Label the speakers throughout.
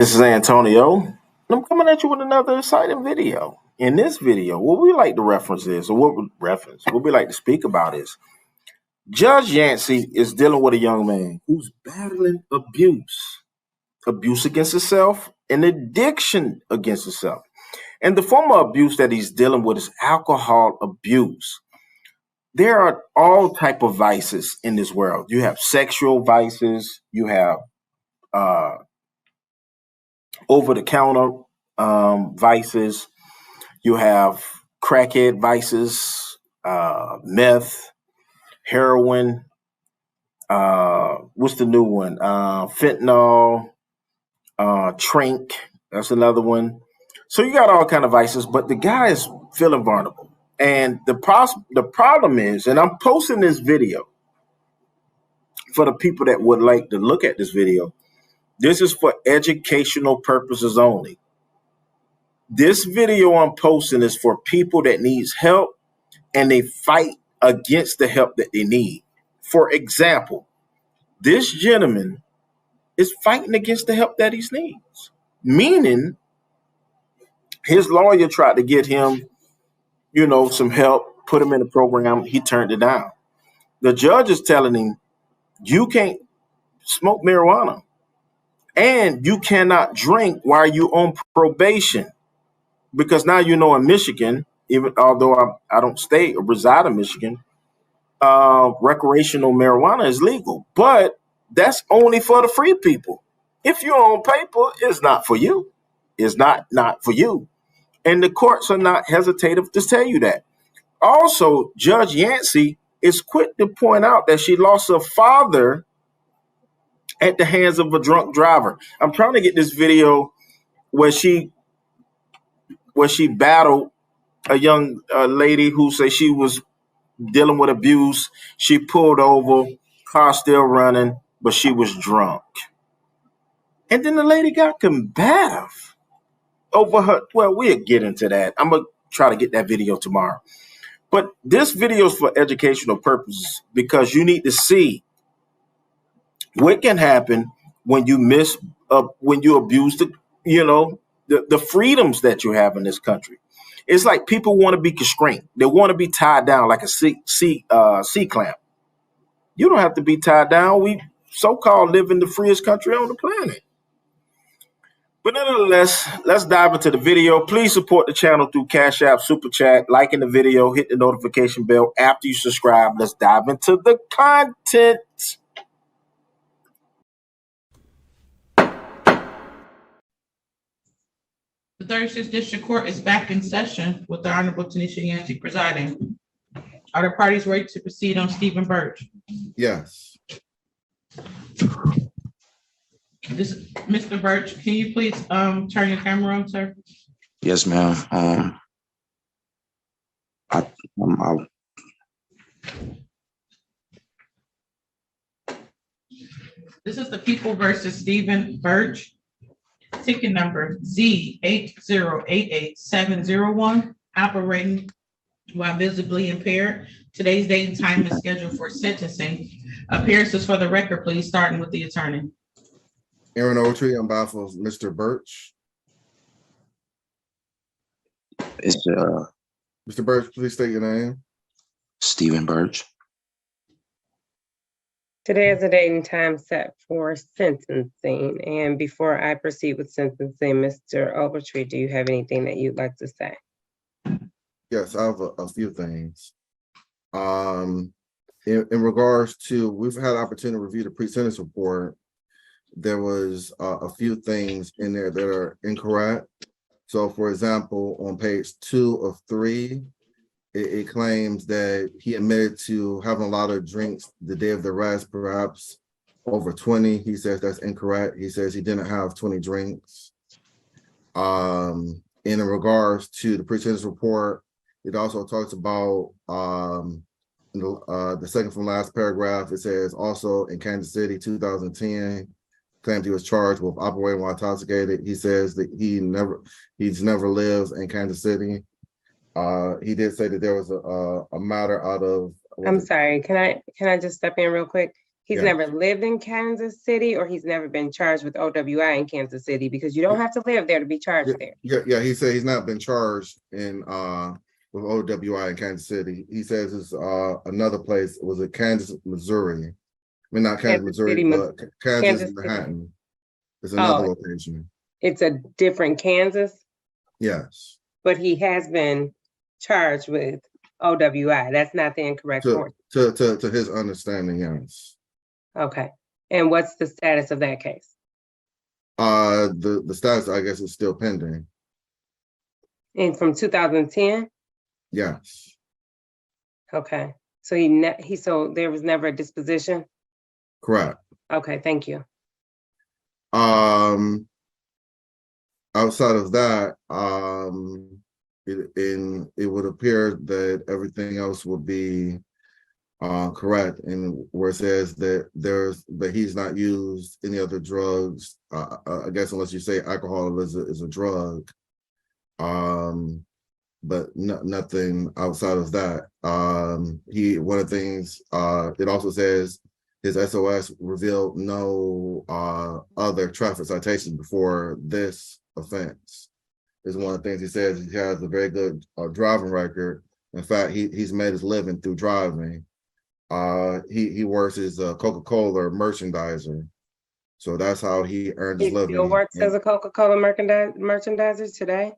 Speaker 1: This is Antonio, and I'm coming at you with another exciting video. In this video, what we like to reference is, or what we like to speak about is, Judge Yancey is dealing with a young man who's battling abuse against himself, and addiction against himself. And the form of abuse that he's dealing with is alcohol abuse. There are all type of vices in this world. You have sexual vices, you have uh, over the counter vices. You have crackhead vices, meth, heroin. What's the new one? Fentanyl, Trink. That's another one. So you got all kind of vices, but the guy is feeling vulnerable. And the problem is, and I'm posting this video for the people that would like to look at this video. This is for educational purposes only. This video I'm posting is for people that needs help and they fight against the help that they need. For example, this gentleman is fighting against the help that he needs, meaning his lawyer tried to get him, some help, put him in a program. He turned it down. The judge is telling him, you can't smoke marijuana and you cannot drink while you're on probation. Because now in Michigan, even although I don't stay or reside in Michigan, recreational marijuana is legal, but that's only for the free people. If you're on paper, it's not for you. It's not for you. And the courts are not hesitative to tell you that. Also, Judge Yancey is quick to point out that she lost her father at the hands of a drunk driver. I'm trying to get this video where she battled a young lady who said she was dealing with abuse. She pulled over, car still running, but she was drunk. And then the lady got combative over her. Well, we'll get into that. I'm going to try to get that video tomorrow. But this video is for educational purposes because you need to see what can happen when you when you abuse the freedoms that you have in this country. It's like people want to be constrained. They want to be tied down like a C clamp. You don't have to be tied down. We so-called live in the freest country on the planet. But nevertheless, let's dive into the video. Please support the channel through Cash App, Super Chat, liking the video, hit the notification bell after you subscribe. Let's dive into the content.
Speaker 2: The 36th District Court is back in session with the Honorable Tanisha Yancey presiding. Are the parties ready to proceed on Stephen Birch?
Speaker 3: Yes.
Speaker 2: Mr. Birch, can you please turn your camera on, sir?
Speaker 4: Yes, ma'am.
Speaker 2: This is the People versus Stephen Birch. Ticket number Z8088701, operating while visibly impaired. Today's date and time is scheduled for sentencing. Appearances for the record, please, starting with the attorney.
Speaker 3: Aaron Oldtree on behalf of Mr. Birch.
Speaker 4: It's
Speaker 3: Mr. Birch, please state your name.
Speaker 4: Stephen Birch.
Speaker 5: Today is the date and time set for sentencing. And before I proceed with sentencing, Mr. Ogletree, do you have anything that you'd like to say?
Speaker 3: Yes, I have a few things. In regards to, we've had an opportunity to review the pre-sentence report. There was a few things in there that are incorrect. So, for example, on page 2 of 3, it claims that he admitted to having a lot of drinks the day of the arrest, perhaps over 20. He says that's incorrect. He says he didn't have 20 drinks. In regards to the pre-sentence report, it also talks about the second from last paragraph. It says also in Kansas City, 2010, claims he was charged with operating while intoxicated. He says that he's never lived in Kansas City. He did say that there was a matter out of.
Speaker 5: I'm sorry. Can I just step in real quick? He's
Speaker 3: Yeah.
Speaker 5: never lived in Kansas City, or he's never been charged with OWI in Kansas City, because you don't have to live there to be charged there.
Speaker 3: Yeah, he said he's not been charged in with OWI in Kansas City. He says it's another place. Was it Kansas, Missouri? I mean, not Kansas, Missouri, but Kansas, Manhattan. It's another location.
Speaker 5: It's a different Kansas,
Speaker 3: Yes.
Speaker 5: but he has been charged with OWI. That's not the incorrect form.
Speaker 3: To his understanding, yes.
Speaker 5: Okay. And what's the status of that case?
Speaker 3: The status, I guess, is still pending.
Speaker 5: And from 2010?
Speaker 3: Yes.
Speaker 5: Okay. So so there was never a disposition?
Speaker 3: Correct.
Speaker 5: Okay, thank you.
Speaker 3: Outside of that, it would appear that everything else would be correct, and where it says that he's not used any other drugs, I guess, unless you say alcohol is a drug, but nothing outside of that. One of the things, it also says his SOS revealed no other traffic citations before this offense. Is one of the things he says. He has a very good driving record. In fact, he's made his living through driving. He works as a Coca-Cola merchandiser, so that's how he earned his living.
Speaker 5: He still works as a Coca-Cola merchandiser today?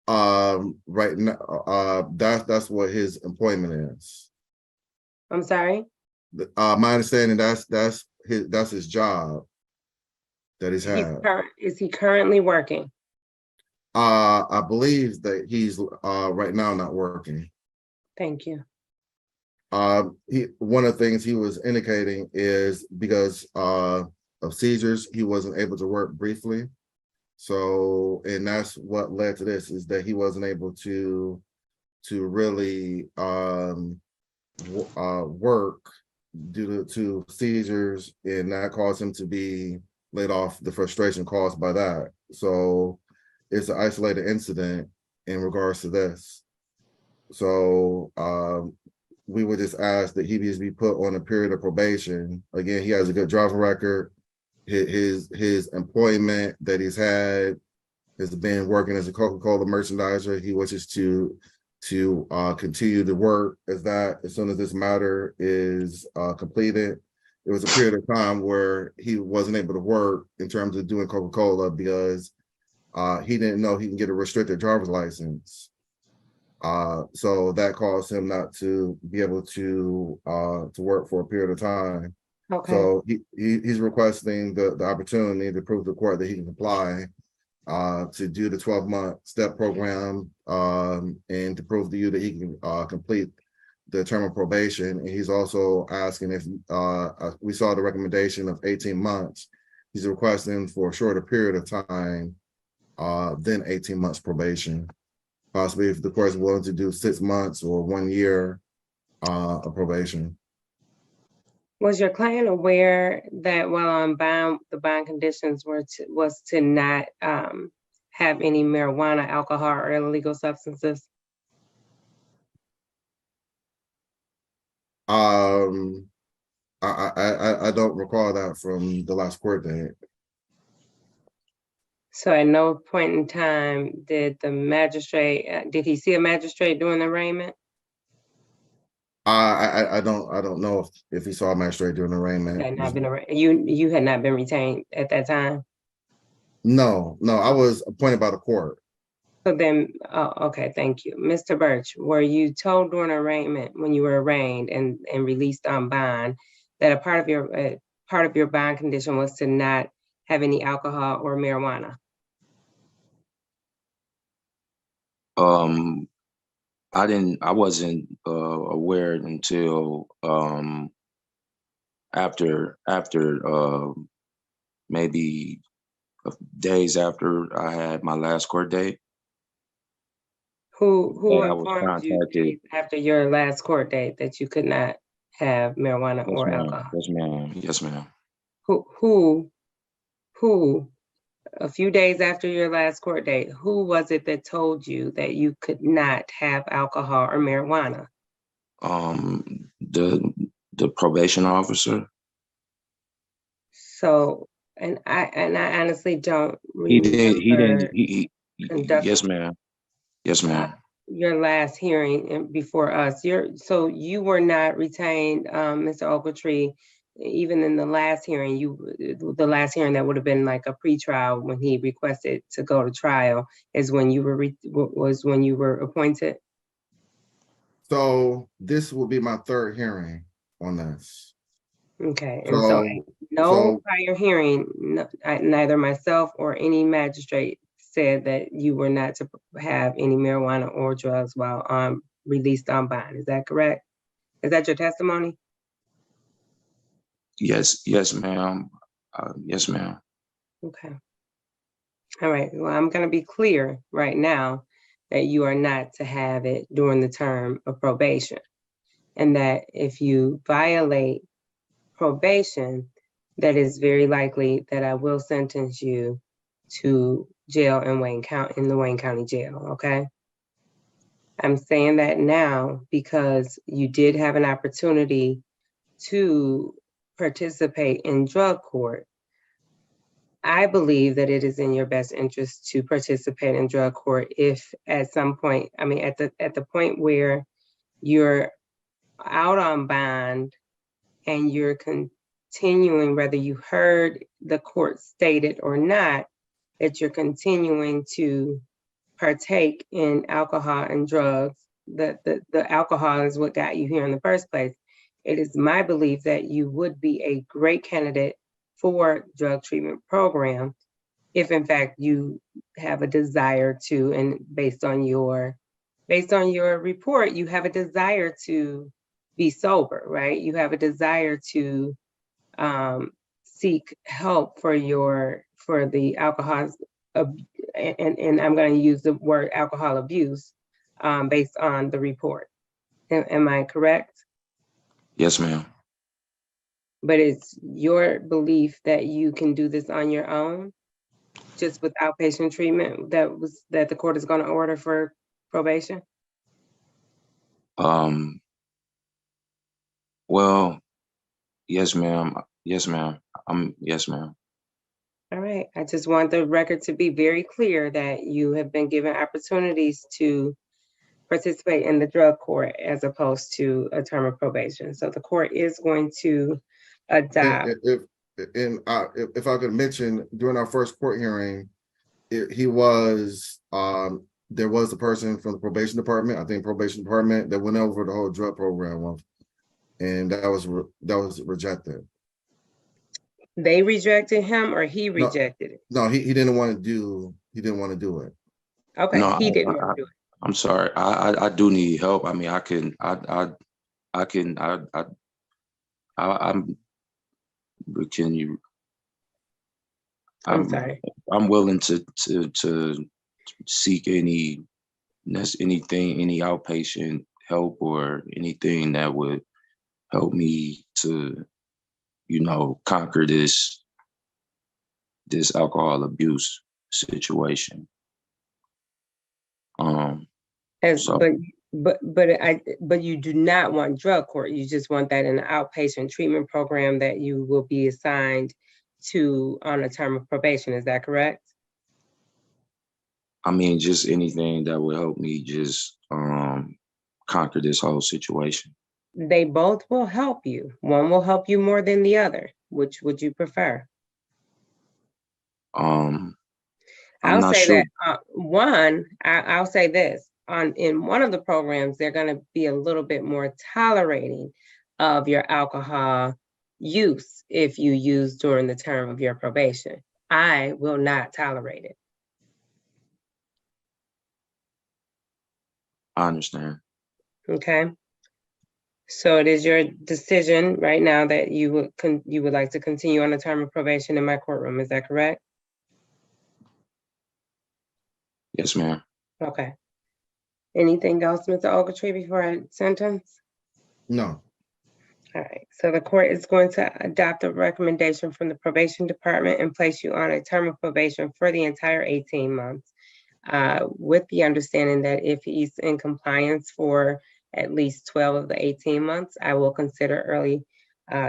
Speaker 3: Right now, that's what his employment is.
Speaker 5: I'm sorry?
Speaker 3: My understanding, that's his job that he's had.
Speaker 5: Is he currently working?
Speaker 3: I believe that he's right now not working.
Speaker 5: Thank you.
Speaker 3: One of the things he was indicating is because of seizures, he wasn't able to work briefly. So, and that's what led to this, is that he wasn't able to really work due to seizures, and that caused him to be laid off, the frustration caused by that. So it's an isolated incident in regards to this. So we would just ask that he needs to be put on a period of probation. Again, he has a good driving record. His employment that he's had has been working as a Coca-Cola merchandiser. He wishes to continue to work as soon as this matter is completed. There was a period of time where he wasn't able to work in terms of doing Coca-Cola because he didn't know he can get a restricted driver's license. So that caused him not to be able to work for a period of time.
Speaker 5: Okay.
Speaker 3: So he's requesting the opportunity to prove to the court that he can comply to do the 12-month step program, and to prove to you that he can complete the term of probation. And he's also asking if we saw the recommendation of 18 months. He's requesting for a shorter period of time than 18 months probation. Possibly if the court is willing to do 6 months or 1 year of probation.
Speaker 5: Was your client aware that while on bond, the bond conditions was to not have any marijuana, alcohol, or illegal substances?
Speaker 3: I don't recall that from the last court date.
Speaker 5: So at no point in time did the magistrate, did he see a magistrate during the arraignment?
Speaker 3: I don't know if he saw a magistrate during the arraignment.
Speaker 5: You had not been retained at that time?
Speaker 3: No, I was appointed by the court.
Speaker 5: So then, okay, thank you. Mr. Birch, were you told during arraignment when you were arraigned and released on bond that a part of your bond condition was to not have any alcohol or marijuana?
Speaker 4: I wasn't aware until after maybe days after I had my last court date.
Speaker 5: Who informed you days after your last court date that you could not have marijuana or alcohol?
Speaker 4: Yes, ma'am. Yes, ma'am.
Speaker 5: Who, a few days after your last court date, who was it that told you that you could not have alcohol or marijuana?
Speaker 4: The probation officer.
Speaker 5: So, and I honestly don't
Speaker 4: He did.
Speaker 5: remember conducting
Speaker 4: Yes, ma'am. Yes, ma'am.
Speaker 5: your last hearing before us. So you were not retained, Mr. Ogletree, even in the last hearing. The last hearing that would have been like a pretrial when he requested to go to trial is when you were appointed.
Speaker 3: So this will be my third hearing on this.
Speaker 5: Okay, and so no
Speaker 3: so
Speaker 5: prior hearing, neither myself or any magistrate said that you were not to have any marijuana or drugs while released on bond. Is that correct? Is that your testimony?
Speaker 4: Yes, ma'am. Yes, ma'am.
Speaker 5: Okay. All right. Well, I'm going to be clear right now that you are not to have it during the term of probation, and that if you violate probation, that is very likely that I will sentence you to jail in the Wayne County Jail. Okay. I'm saying that now because you did have an opportunity to participate in drug court. I believe that it is in your best interest to participate in drug court if at some point, I mean, at the point where you're out on bond and you're continuing, whether you heard the court stated or not, that you're continuing to partake in alcohol and drugs. The alcohol is what got you here in the first place. It is my belief that you would be a great candidate for drug treatment program if in fact you have a desire to, and based on your report, you have a desire to be sober, right? You have a desire to seek help for the alcohol, and I'm going to use the word alcohol abuse based on the report. Am I correct?
Speaker 4: Yes, ma'am.
Speaker 5: But it's your belief that you can do this on your own, just with outpatient treatment that the court is going to order for probation?
Speaker 4: Well, yes, ma'am. Yes, ma'am. Yes, ma'am.
Speaker 5: All right. I just want the record to be very clear that you have been given opportunities to participate in the drug court as opposed to a term of probation. So the court is going to adopt.
Speaker 3: If I could mention, during our first court hearing, there was a person from the probation department, I think probation department, that went over the whole drug program, and that was rejected.
Speaker 5: They rejected him, or he rejected it?
Speaker 3: No, he didn't want to do. He didn't want to do it.
Speaker 5: Okay,
Speaker 4: No,
Speaker 5: he didn't want to do it.
Speaker 4: I'm sorry. I do need help. I mean,
Speaker 5: I'm sorry.
Speaker 4: I'm willing to seek any outpatient help or anything that would help me to, conquer this alcohol abuse situation.
Speaker 5: But you do not want drug court. You just want that in an outpatient treatment program that you will be assigned to on a term of probation. Is that correct?
Speaker 4: I mean, just anything that would help me just conquer this whole situation.
Speaker 5: They both will help you. One will help you more than the other. Which would you prefer?
Speaker 4: I'm
Speaker 5: I'll
Speaker 4: not
Speaker 5: say
Speaker 4: sure.
Speaker 5: that I'll say this. In one of the programs, they're going to be a little bit more tolerating of your alcohol use if you use during the term of your probation. I will not tolerate it.
Speaker 4: I understand.
Speaker 5: Okay. So it is your decision right now that you would like to continue on a term of probation in my courtroom. Is that correct?
Speaker 4: Yes, ma'am.
Speaker 5: Okay. Anything else, Mr. Ogletree, before I sentence?
Speaker 3: No.
Speaker 5: All right. So the court is going to adopt a recommendation from the probation department and place you on a term of probation for the entire 18 months, with the understanding that if he's in compliance for at least 12 of the 18 months, I will consider early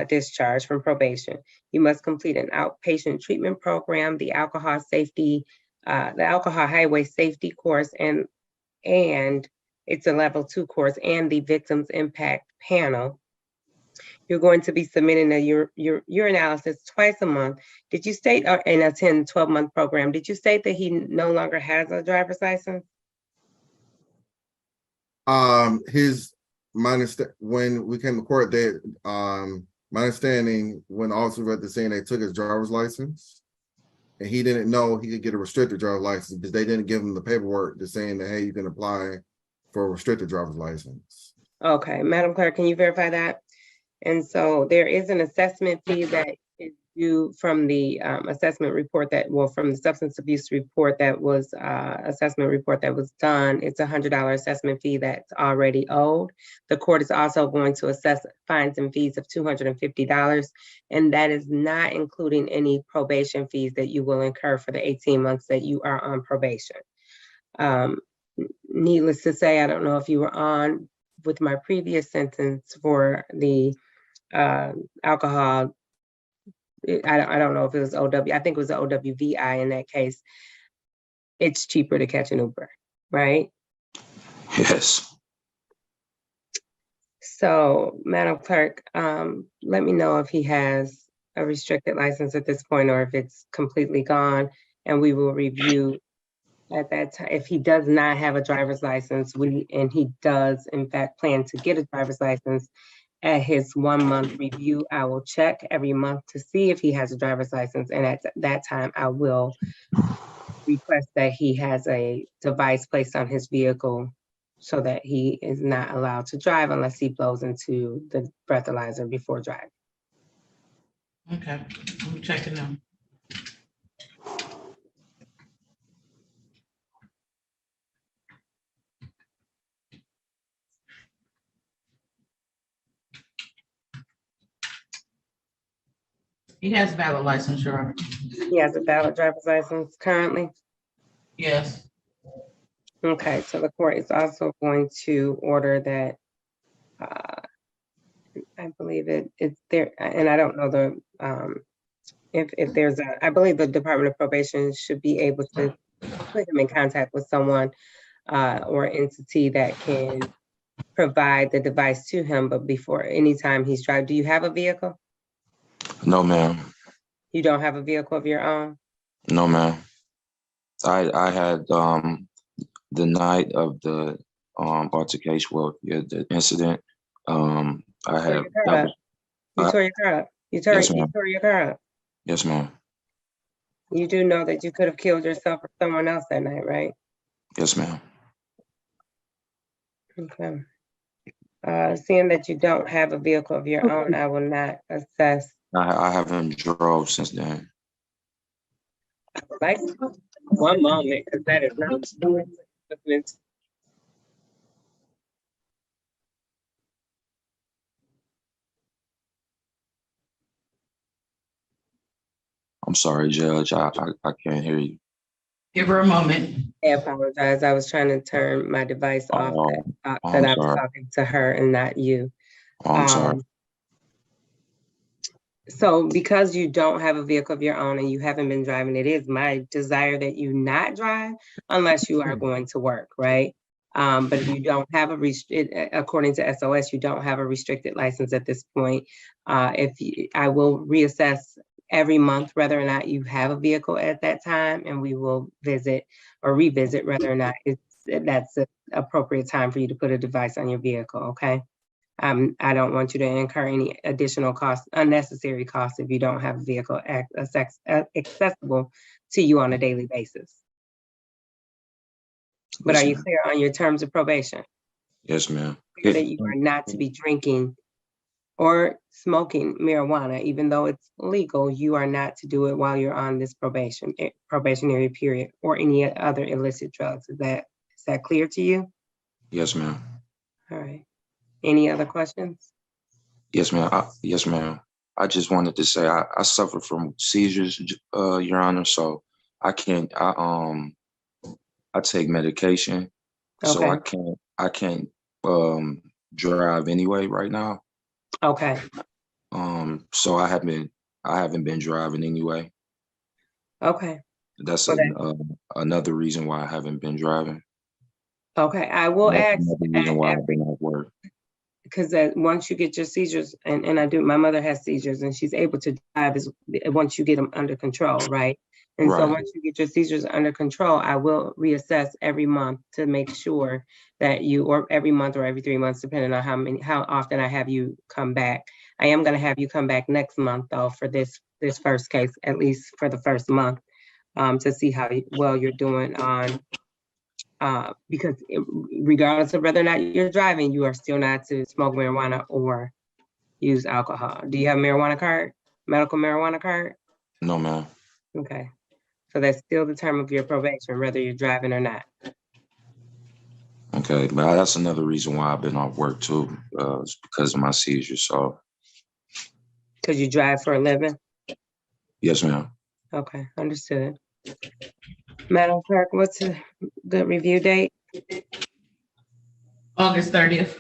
Speaker 5: discharge from probation. You must complete an outpatient treatment program, the alcohol highway safety course, and it's a level 2 course, and the victims impact panel. You're going to be submitting your urinalysis twice a month. Did you state, and attend 12-month program, did you state that he no longer has a driver's license?
Speaker 3: When we came to court, my understanding, when the officer read the scene, they took his driver's license, and he didn't know he could get a restricted driver's license because they didn't give him the paperwork to saying that, hey, you can apply for a restricted driver's license.
Speaker 5: Okay, Madam Clerk, can you verify that? And so there is an assessment fee that is due from the assessment report from the substance abuse report that was assessment report that was done. It's a $100 assessment fee that's already owed. The court is also going to assess fines and fees of $250, and that is not including any probation fees that you will incur for the 18 months that you are on probation. Needless to say, I don't know if you were on with my previous sentence for the alcohol. I don't know if it was OW. I think it was the OWVI in that case. It's cheaper to catch an Uber, right?
Speaker 4: Yes.
Speaker 5: So, Madam Clerk, let me know if he has a restricted license at this point or if it's completely gone, and we will review at that time. If he does not have a driver's license, and he does in fact plan to get a driver's license, at his 1 month review, I will check every month to see if he has a driver's license. And at that time, I will request that he has a device placed on his vehicle so that he is not allowed to drive unless he blows into the breathalyzer before driving.
Speaker 2: Okay, I'm checking them. He has a valid license, Your Honor.
Speaker 5: He has a valid driver's license currently?
Speaker 2: Yes.
Speaker 5: Okay, so the court is also going to order that, I believe it's there, and I don't know if there's I believe the Department of Probation should be able to put him in contact with someone or entity that can provide the device to him, but before anytime he's driving. Do you have a vehicle?
Speaker 4: No, ma'am.
Speaker 5: You don't have a vehicle of your own?
Speaker 4: No, ma'am. I had the night of the altercation, the incident. I had
Speaker 5: you tore your car up. You tore your car up.
Speaker 4: Yes, ma'am.
Speaker 5: You do know that you could have killed yourself or someone else that night, right?
Speaker 4: Yes, ma'am.
Speaker 5: Okay. Seeing that you don't have a vehicle of your own, I will not assess.
Speaker 4: I haven't drove since then.
Speaker 5: Like one moment, because that is not true.
Speaker 4: I'm sorry, Judge. I can't hear you.
Speaker 2: Give her a moment.
Speaker 5: I apologize. I was trying to turn my device off that I was talking to her and not you.
Speaker 4: I'm sorry.
Speaker 5: So because you don't have a vehicle of your own and you haven't been driving, it is my desire that you not drive unless you are going to work, right? But if you don't have according to SOS, you don't have a restricted license at this point. I will reassess every month whether or not you have a vehicle at that time, and we will revisit whether or not that's the appropriate time for you to put a device on your vehicle, okay? I don't want you to incur any additional costs, unnecessary costs, if you don't have a vehicle accessible to you on a daily basis. But are you clear on your terms of probation?
Speaker 4: Yes, ma'am.
Speaker 5: That you are not to be drinking or smoking marijuana, even though it's legal, you are not to do it while you're on this probationary period or any other illicit drugs. Is that clear to you?
Speaker 4: Yes, ma'am.
Speaker 5: All right. Any other questions?
Speaker 4: Yes, ma'am. Yes, ma'am. I just wanted to say I suffer from seizures, Your Honor. So I can't. I take medication, so I can't drive anyway right now.
Speaker 5: Okay.
Speaker 4: So I haven't been driving anyway.
Speaker 5: Okay.
Speaker 4: That's
Speaker 5: Okay.
Speaker 4: another reason why I haven't been driving.
Speaker 5: Okay. I will
Speaker 4: That's
Speaker 5: ask,
Speaker 4: another reason why I've been off work.
Speaker 5: because once you get your seizures, and my mother has seizures and she's able to drive once you get them under control, right? And so
Speaker 4: Right.
Speaker 5: once you get your seizures under control, I will reassess every month to make sure that or every month or every 3 months, depending on how often I have you come back. I am going to have you come back next month though for this first case, at least for the first month, to see how well you're doing on. Because regardless of whether or not you're driving, you are still not to smoke marijuana or use alcohol. Do you have a marijuana card? Medical marijuana card?
Speaker 4: No, ma'am.
Speaker 5: Okay. So that's still the term of your probation, whether you're driving or not.
Speaker 4: Okay, but that's another reason why I've been off work too. It's because of my seizures. So
Speaker 5: Because you drive for a living?
Speaker 4: yes, ma'am.
Speaker 5: Okay, understood. Madam Clerk, what's a good review date?
Speaker 2: August 30th.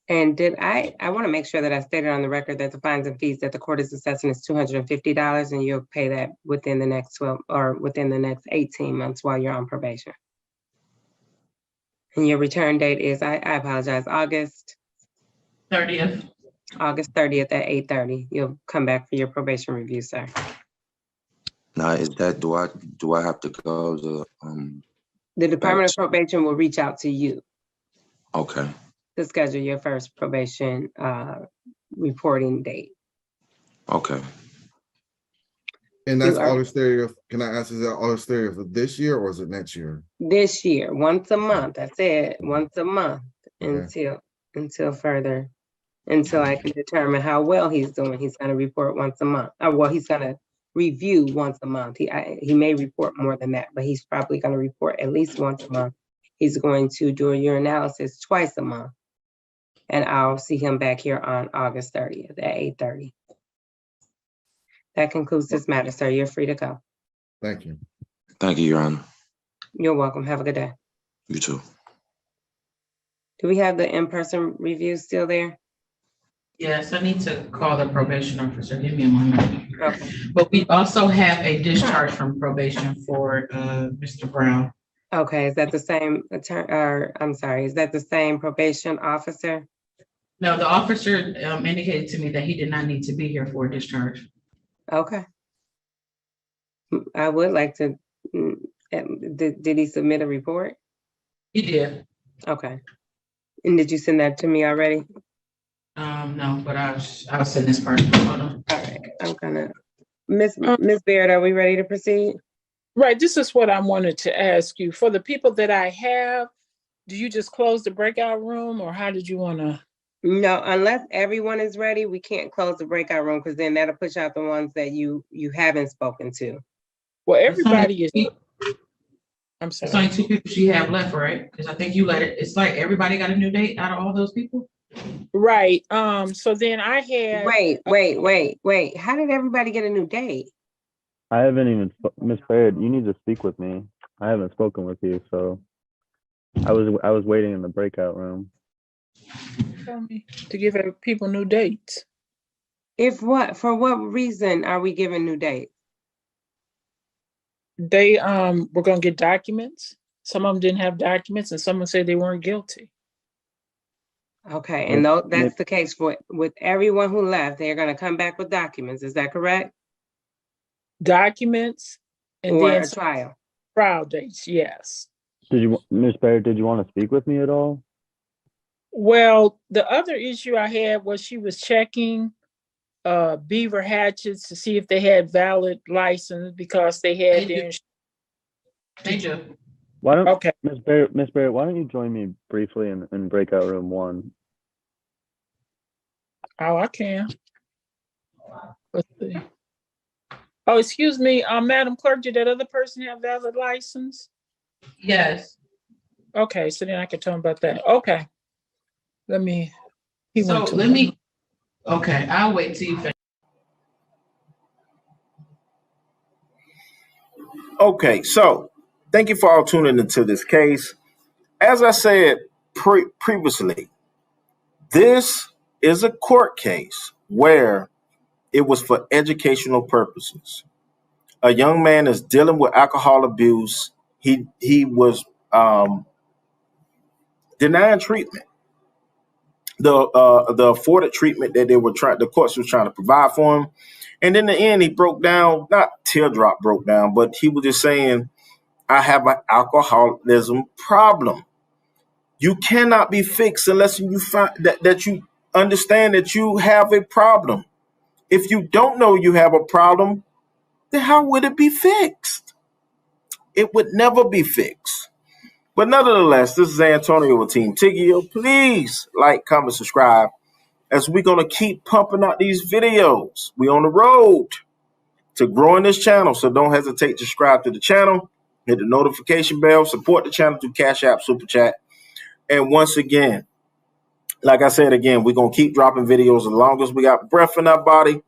Speaker 5: And I want to make sure that I stated on the record that the fines and fees that the court is assessing is $250, and you'll pay that within the next 12 or within the next 18 months while you're on probation. And your return date is, I apologize, August
Speaker 2: 30th.
Speaker 5: August 30th at 8:30. You'll come back for your probation review, sir.
Speaker 4: Now, is that do I have to go to
Speaker 5: The Department of Probation will reach out to you
Speaker 4: Okay.
Speaker 5: to schedule your first probation reporting date.
Speaker 4: Okay.
Speaker 3: And that's August 30th. Can I ask, is that August 30th of this year or is it next year?
Speaker 5: This year, once a month. I said once a month.
Speaker 3: Okay.
Speaker 5: until I can determine how well he's doing. He's going to report once a month. Well, he's going to review once a month. He may report more than that, but he's probably going to report at least once a month. He's going to do a urinalysis twice a month. And I'll see him back here on August 30th at 8:30. That concludes this matter, sir. You're free to go.
Speaker 3: Thank you.
Speaker 4: Thank you, Your Honor.
Speaker 5: You're welcome. Have a good day.
Speaker 4: You too.
Speaker 5: Do we have the in-person review still there?
Speaker 2: Yes, I need to call the probation officer. Give me a moment.
Speaker 5: Okay.
Speaker 2: But we also have a discharge from probation for Mr. Brown.
Speaker 5: Okay, is that the same attorney, or I'm sorry, is that the same probation officer?
Speaker 2: No, the officer indicated to me that he did not need to be here for a discharge.
Speaker 5: Okay. I would like to, did he submit a report?
Speaker 2: He did.
Speaker 5: Okay. And did you send that to me already?
Speaker 2: No, but I'll send this part. Hold on.
Speaker 5: All right, I'm gonna, Miss Baird, are we ready to proceed?
Speaker 6: Right, this is what I wanted to ask you. For the people that I have, do you just close the breakout room or how did you wanna?
Speaker 5: No, unless everyone is ready, we can't close the breakout room because then that'll push out the ones that you haven't spoken to.
Speaker 6: Well, everybody is, I'm
Speaker 2: It's
Speaker 6: sorry.
Speaker 2: only 2 people she have left, right? Because I think you let it, it's like everybody got a new date out of all those people?
Speaker 6: Right, so then I had.
Speaker 5: Wait. How did everybody get a new date?
Speaker 7: I haven't even, Miss Baird, you need to speak with me. I haven't spoken with you, so I was waiting in the breakout room.
Speaker 6: Tell me to give people new dates.
Speaker 5: For what reason are we giving new dates?
Speaker 6: They were gonna get documents. Some of them didn't have documents and some of them said they weren't guilty.
Speaker 5: Okay, and that's the case with everyone who left. They're gonna come back with documents. Is that correct?
Speaker 6: Documents and
Speaker 5: Or
Speaker 6: then
Speaker 5: a trial?
Speaker 6: trial dates, yes.
Speaker 7: Miss Baird, did you want to speak with me at all?
Speaker 6: Well, the other issue I had was she was checking beaver hatchets to see if they had valid license because they had their.
Speaker 2: They do.
Speaker 7: Why don't,
Speaker 6: Okay.
Speaker 7: Miss Baird, why don't you join me briefly in breakout room 1?
Speaker 6: Oh, I can. Let's see. Oh, excuse me, Madam Clerk, did that other person have valid license?
Speaker 2: Yes.
Speaker 6: Okay, so then I can tell him about that. Okay. Okay,
Speaker 2: I'll wait till you finish.
Speaker 1: Okay, so thank you for all tuning into this case. As I said previously, This is a court case where it was for educational purposes. A young man is dealing with alcohol abuse. He was denying treatment, the afforded treatment that the courts were trying to provide for him. And in the end, he broke down, not teardrop broke down, but he was just saying, I have an alcoholism problem. You cannot be fixed unless you find that you understand that you have a problem. If you don't know you have a problem, then how would it be fixed? It would never be fixed. But nonetheless, this is Antonio with Team Tiggio. Please like, comment, subscribe, as we're going to keep pumping out these videos. We're on the road to growing this channel, so don't hesitate to subscribe to the channel, hit the notification bell, support the channel through Cash App, Super Chat. And once again, like I said again, we're going to keep dropping videos as long as we got breath in our body.